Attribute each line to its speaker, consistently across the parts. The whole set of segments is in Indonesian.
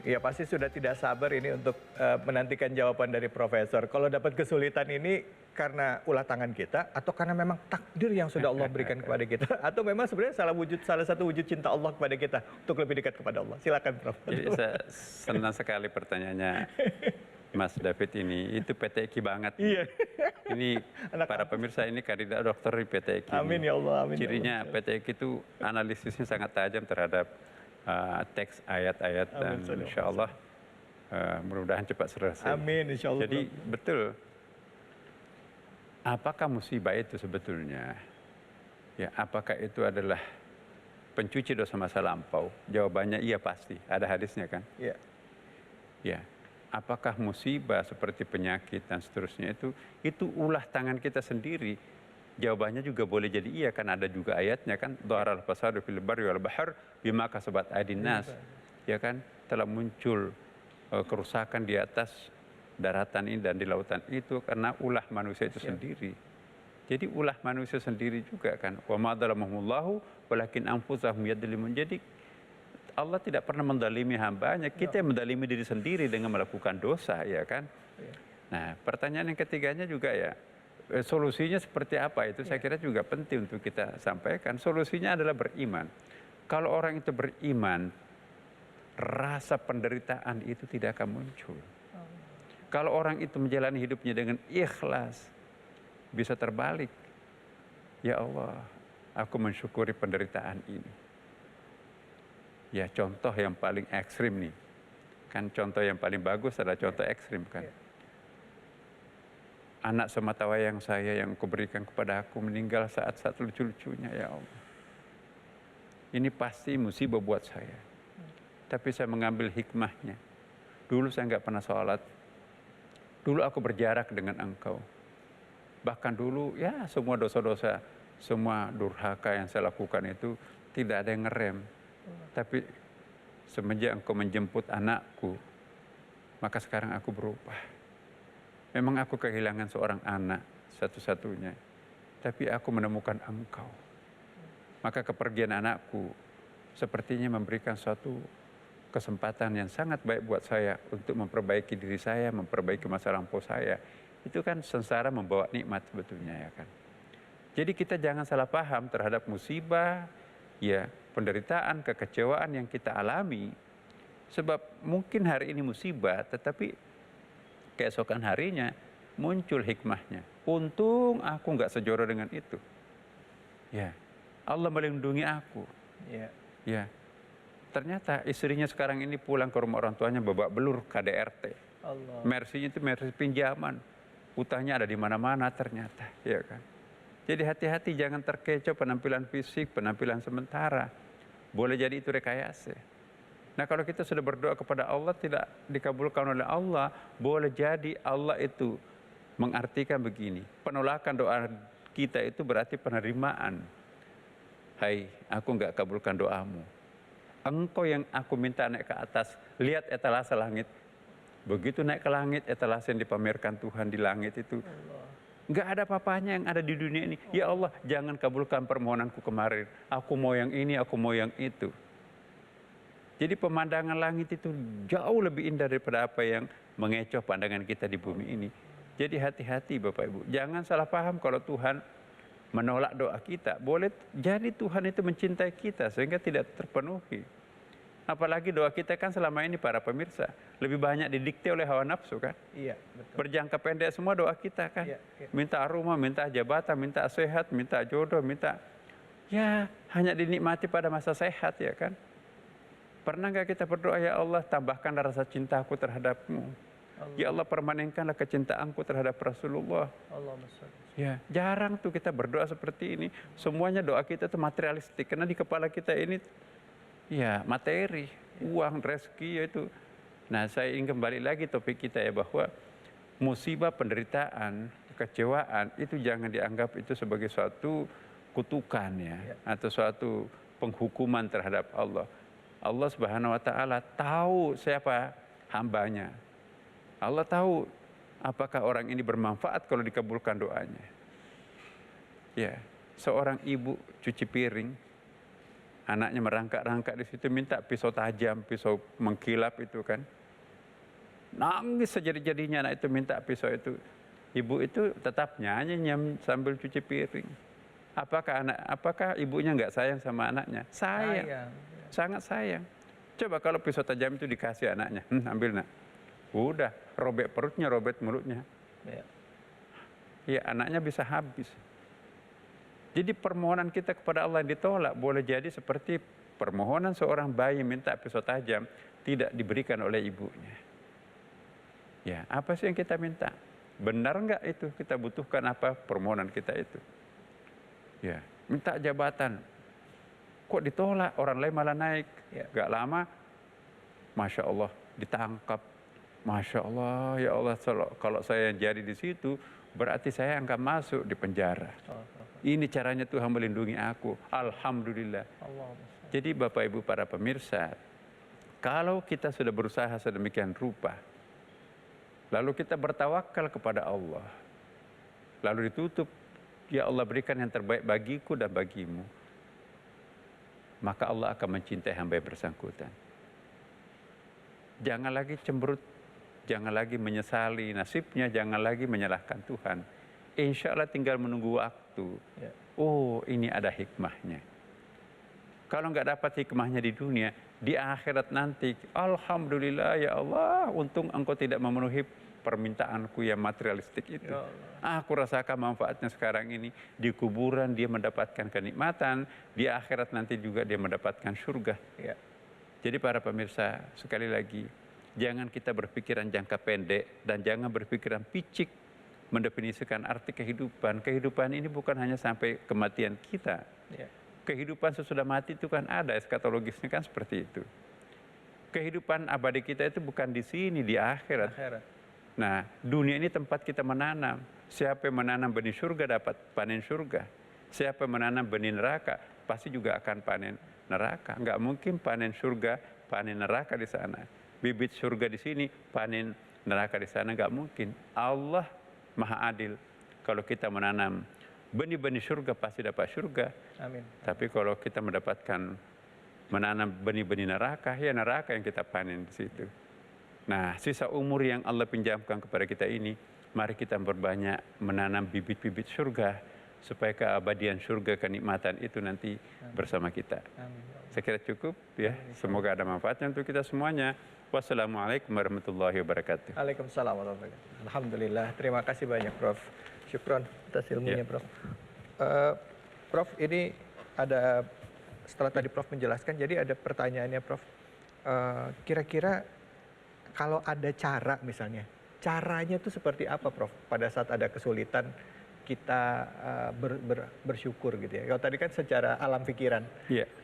Speaker 1: Ya pasti sudah tidak sabar ini untuk menantikan jawaban dari Profesor. Kalau dapat kesulitan ini karena ulah tangan kita atau karena memang takdir yang sudah Allah berikan kepada kita atau memang sebenarnya salah satu wujud cinta Allah kepada kita untuk lebih dekat kepada Allah. Silakan Prof.
Speaker 2: Jadi saya senang sekali pertanyaannya Mas David ini. Itu PT Eki banget.
Speaker 1: Iya.
Speaker 2: Ini para pemirsa, ini kandidat dokter di PT Eki.
Speaker 1: Amin ya Allah, amin.
Speaker 2: Cirinya
Speaker 1: ya Allah.
Speaker 2: PT Eki itu analisisnya sangat tajam terhadap teks ayat-ayat, dan insya Allah mudah-mudahan cepat selesai.
Speaker 1: Amin insya Allah.
Speaker 2: Jadi betul, apakah musibah itu sebetulnya? Ya, apakah itu adalah pencuci dosa masa lampau? Jawabannya iya pasti, ada hadisnya kan?
Speaker 1: Iya.
Speaker 2: Ya. Apakah musibah seperti penyakit dan seterusnya itu ulah tangan kita sendiri? Jawabannya juga boleh jadi iya, kan ada juga ayatnya kan, dhaharal fasadu fil barri wal bahr bima kasabat aydin nas. Ya kan, telah muncul kerusakan di atas daratan ini dan di lautan itu karena ulah manusia itu sendiri. Jadi ulah manusia sendiri juga kan. Wa ma dzalamuhumullahu walakin anfusahum yadzlimun. Jadi Allah tidak pernah mendalimi hambanya, kita yang mendalimi diri sendiri dengan melakukan dosa, ya kan? Nah, pertanyaan yang ketiganya juga ya, solusinya seperti apa itu saya kira juga penting untuk kita sampaikan. Solusinya adalah beriman. Kalau orang itu beriman, rasa penderitaan itu tidak akan muncul. Kalau orang itu menjalani hidupnya dengan ikhlas, bisa terbalik. Ya Allah, aku mensyukuri penderitaan ini. Ya, contoh yang paling ekstrim nih. Kan contoh yang paling bagus adalah contoh ekstrim kan. Anak sematawayang saya yang Kau berikan kepada aku meninggal saat-saat lucu-lucunya, ya Allah. Ini pasti musibah buat saya. Tapi saya mengambil hikmahnya. Dulu saya nggak pernah sholat. Dulu aku berjarak dengan Engkau. Bahkan dulu ya semua dosa-dosa, semua durhaka yang saya lakukan itu tidak ada yang ngerem. Tapi semenjak Engkau menjemput anakku, maka sekarang aku berubah. Memang aku kehilangan seorang anak satu-satunya, tapi aku menemukan Engkau. Maka kepergian anakku sepertinya memberikan suatu kesempatan yang sangat baik buat saya untuk memperbaiki diri saya, memperbaiki masa lampau saya. Itu kan sengsara membawa nikmat sebetulnya, ya kan. Jadi kita jangan salah paham terhadap musibah, ya, penderitaan, kekecewaan yang kita alami. Sebab mungkin hari ini musibah, tetapi keesokan harinya muncul hikmahnya. Untung aku nggak sejoro dengan itu. Ya, Allah melindungi aku. Ya, ternyata istrinya sekarang ini pulang ke rumah orang tuanya babak belur KDRT. Mersinya itu mersi pinjaman. Utangnya ada di mana-mana ternyata, ya kan. Jadi hati-hati, jangan terkecoh penampilan fisik, penampilan sementara. Boleh jadi itu rekayasa. Nah, kalau kita sudah berdoa kepada Allah tidak dikabulkan oleh Allah, boleh jadi Allah itu mengartikan begini. Penolakan doa kita itu berarti penerimaan. Hai, aku enggak kabulkan doamu. Engkau yang aku minta naik ke atas, lihat etalase langit. Begitu naik ke langit, etalase yang dipamerkan Tuhan di langit itu. Enggak ada apa-apanya yang ada di dunia ini. Ya Allah, jangan kabulkan permohonanku kemarin. Aku mau yang ini, aku mau yang itu. Jadi pemandangan langit itu jauh lebih indah daripada apa yang mengecoh pandangan kita di bumi ini. Jadi hati-hati Bapak Ibu. Jangan salah paham kalau Tuhan menolak doa kita. Boleh jadi Tuhan itu mencintai kita sehingga tidak terpenuhi. Apalagi doa kita kan selama ini para pemirsa lebih banyak didikte oleh hawa nafsu kan.
Speaker 1: Iya, betul.
Speaker 2: Berjangka pendek semua doa kita kan.
Speaker 1: Iya.
Speaker 2: Minta rumah, minta jabatan, minta sehat, minta jodoh, minta ya hanya dinikmati pada masa sehat, ya kan. Pernah nggak kita berdoa, ya Allah tambahkanlah rasa cintaku terhadapmu. Ya Allah permanenkanlah kecintaanku terhadap Rasulullah. Ya, jarang tuh kita berdoa seperti ini. Semuanya doa kita itu materialistik karena di kepala kita ini ya materi, uang, rezeki itu. Nah, saya ingin kembali lagi topik kita ya, bahwa musibah, penderitaan, kekecewaan itu jangan dianggap itu sebagai suatu kutukan ya, atau suatu penghukuman terhadap Allah. Allah Subhanahu wa taala tahu siapa hambanya. Allah tahu apakah orang ini bermanfaat kalau dikabulkan doanya. Ya, seorang ibu cuci piring anaknya merangkak-rangkak di situ, minta pisau tajam, pisau mengkilap itu kan. Nangis sejadi-jadinya anak itu minta pisau itu. Ibu itu tetap nyanyi sambil cuci piring. Apakah ibunya nggak sayang sama anaknya? Sayang, sangat sayang. Coba kalau pisau tajam itu dikasih anaknya, ambil nak. Udah, robek perutnya, robek mulutnya. Ya, anaknya bisa habis. Jadi permohonan kita kepada Allah yang ditolak boleh jadi seperti permohonan seorang bayi minta pisau tajam tidak diberikan oleh ibunya. Ya, apa sih yang kita minta? Benar enggak itu kita butuhkan apa permohonan kita itu? Ya, minta jabatan. Kok ditolak? Orang lain malah naik. Gak lama, Masya Allah, ditangkap. Masya Allah, ya Allah, kalau saya jadi di situ, berarti saya akan masuk di penjara. Ini caranya Tuhan melindungi aku. Alhamdulillah. Jadi Bapak Ibu para pemirsa, kalau kita sudah berusaha sedemikian rupa, lalu kita bertawakal kepada Allah, lalu ditutup, ya Allah berikan yang terbaik bagiku dan bagimu, maka Allah akan mencintai hamba yang bersangkutan. Jangan lagi cemberut, jangan lagi menyesali nasibnya, jangan lagi menyalahkan Tuhan. Insya Allah tinggal menunggu waktu. Oh, ini ada hikmahnya. Kalau nggak dapat hikmahnya di dunia, di akhirat nanti, Alhamdulillah ya Allah, untung Engkau tidak memenuhi permintaanku yang materialistik itu. Aku rasakan manfaatnya sekarang ini. Di kuburan dia mendapatkan kenikmatan, di akhirat nanti juga dia mendapatkan surga. Jadi para pemirsa, sekali lagi, jangan kita berpikiran jangka pendek dan jangan berpikiran picik mendefinisikan arti kehidupan. Kehidupan ini bukan hanya sampai kematian kita. Kehidupan sesudah mati itu kan ada, eskatologisnya kan seperti itu. Kehidupan abadi kita itu bukan di sini, di akhirat. Nah, dunia ini tempat kita menanam. Siapa yang menanam benih surga dapat panen surga. Siapa yang menanam benih neraka pasti juga akan panen neraka. Enggak mungkin panen surga, panen neraka di sana. Bibit surga di sini, panen neraka di sana, enggak mungkin. Allah Maha Adil. Kalau kita menanam benih-benih surga pasti dapat surga.
Speaker 1: Amin.
Speaker 2: Tapi kalau kita menanam benih-benih neraka, ya neraka yang kita panen di situ. Nah, sisa umur yang Allah pinjamkan kepada kita ini, mari kita berbanyak menanam bibit-bibit surga supaya keabadian surga, kenikmatan itu nanti bersama kita. Saya kira cukup ya. Semoga ada manfaatnya untuk kita semuanya. Wassalamualaikum warahmatullahi wabarakatuh.
Speaker 1: Waalaikumsalam warahmatullahi wabarakatuh. Alhamdulillah, terima kasih banyak Prof. Syukron atas ilmunya Prof. Prof, ini ada, setelah tadi Prof menjelaskan, jadi ada pertanyaannya Prof. Kira-kira kalau ada cara misalnya, caranya itu seperti apa Prof? Pada saat ada kesulitan kita bersyukur gitu ya. Kalau tadi kan secara alam pikiran,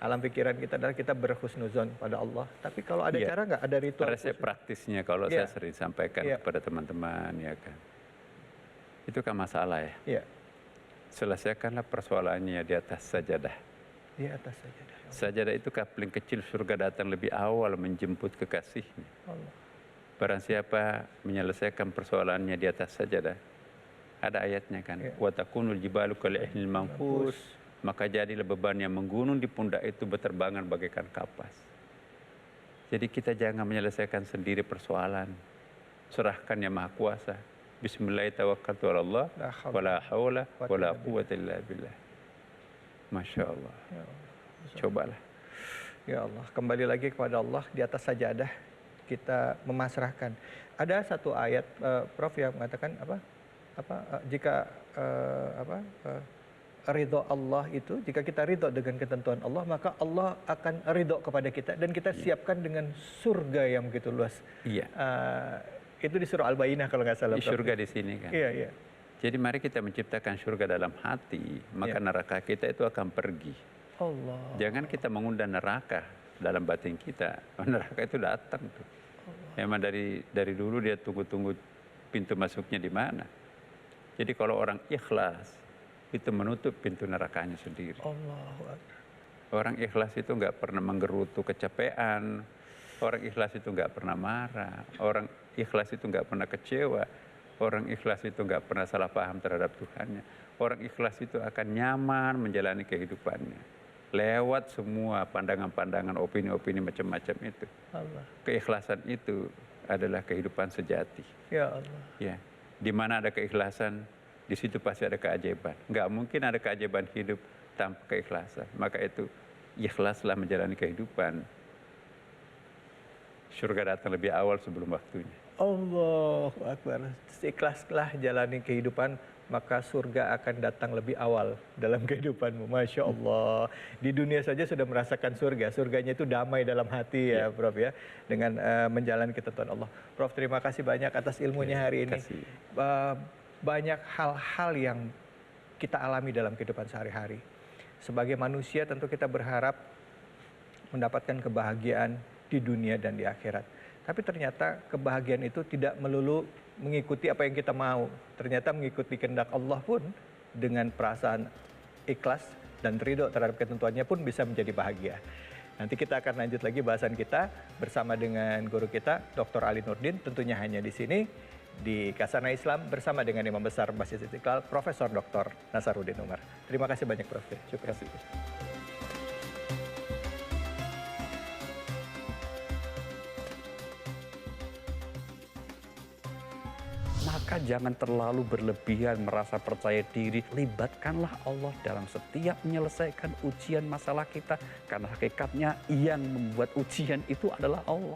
Speaker 1: alam pikiran kita adalah kita berhusnuzon pada Allah. Tapi kalau ada cara nggak, ada ritual?
Speaker 2: Resep praktisnya kalau saya sering sampaikan kepada teman-teman ya kan, itu kan masalah ya. Selesaikanlah persoalannya di atas sajadah.
Speaker 1: Di atas sajadah.
Speaker 2: Sajadah itu kapling kecil surga datang lebih awal menjemput kekasihnya.
Speaker 1: Allah.
Speaker 2: Barang siapa menyelesaikan persoalannya di atas sajadah, ada ayatnya kan, wa takunul jibalu kal'ihnil manfus, maka jadilah beban yang menggunung di pundak itu berterbangan bagaikan kapas. Jadi kita jangan menyelesaikan sendiri persoalan, serahkan yang Maha Kuasa. Bismillahirrahmanirrahim. Wala haula wala quwwata illa billah. Masya Allah. Cobalah.
Speaker 1: Ya Allah, kembali lagi kepada Allah di atas sajadah kita memasrahkan. Ada satu ayat Prof yang mengatakan jika ridho Allah itu, jika kita ridho dengan ketentuan Allah, maka Allah akan ridho kepada kita dan kita siapkan dengan surga yang begitu luas. Itu di surah Al-Bayyinah kalau nggak salah.
Speaker 2: Di surga di sini kan.
Speaker 1: Iya.
Speaker 2: Jadi mari kita menciptakan surga dalam hati, maka neraka kita itu akan pergi.
Speaker 1: Allah.
Speaker 2: Jangan kita mengundang neraka dalam batin kita. Neraka itu datang tuh. Memang dari dulu dia tunggu-tunggu pintu masuknya di mana. Jadi kalau orang ikhlas itu menutup pintu nerakanya sendiri. Orang ikhlas itu nggak pernah menggerutu kecapean. Orang ikhlas itu nggak pernah marah. Orang ikhlas itu nggak pernah kecewa. Orang ikhlas itu nggak pernah salah paham terhadap Tuhannya. Orang ikhlas itu akan nyaman menjalani kehidupannya. lewat semua pandangan-pandangan, opini-opini macam-macam itu.
Speaker 1: Allah.
Speaker 2: Keikhlasan itu adalah kehidupan sejati.
Speaker 1: Ya Allah.
Speaker 2: Ya, di mana ada keikhlasan, di situ pasti ada keajaiban. Nggak mungkin ada keajaiban hidup tanpa keikhlasan. Maka itu ikhlaslah menjalani kehidupan. Surga datang lebih awal sebelum waktunya.
Speaker 1: Allahu Akbar. Ikhlaslah jalani kehidupan, maka surga akan datang lebih awal dalam kehidupanmu. Masya Allah. Di dunia saja sudah merasakan surga. Surganya itu damai dalam hati ya, Prof ya. Dengan menjalani ketentuan Allah. Prof, terima kasih banyak atas ilmunya hari ini. Banyak hal-hal yang kita alami dalam kehidupan sehari-hari. Sebagai manusia tentu kita berharap mendapatkan kebahagiaan di dunia dan di akhirat. Tapi ternyata kebahagiaan itu tidak melulu mengikuti apa yang kita mau. Ternyata mengikuti kehendak Allah pun dengan perasaan ikhlas dan ridho terhadap ketentuannya pun bisa menjadi bahagia. Nanti kita akan lanjut lagi bahasan kita bersama dengan guru kita, Dr. Ali Nurdin. Tentunya hanya di sini, di Kasana Islam bersama dengan Imam Besar Masjid Istiqlal, Profesor Dr. Nasaruddin Umar. Terima kasih banyak, Prof. Terima kasih.
Speaker 3: Maka jangan terlalu berlebihan merasa percaya diri. Libatkanlah Allah dalam setiap menyelesaikan ujian masalah kita. Karena hakikatnya yang membuat ujian itu adalah Allah.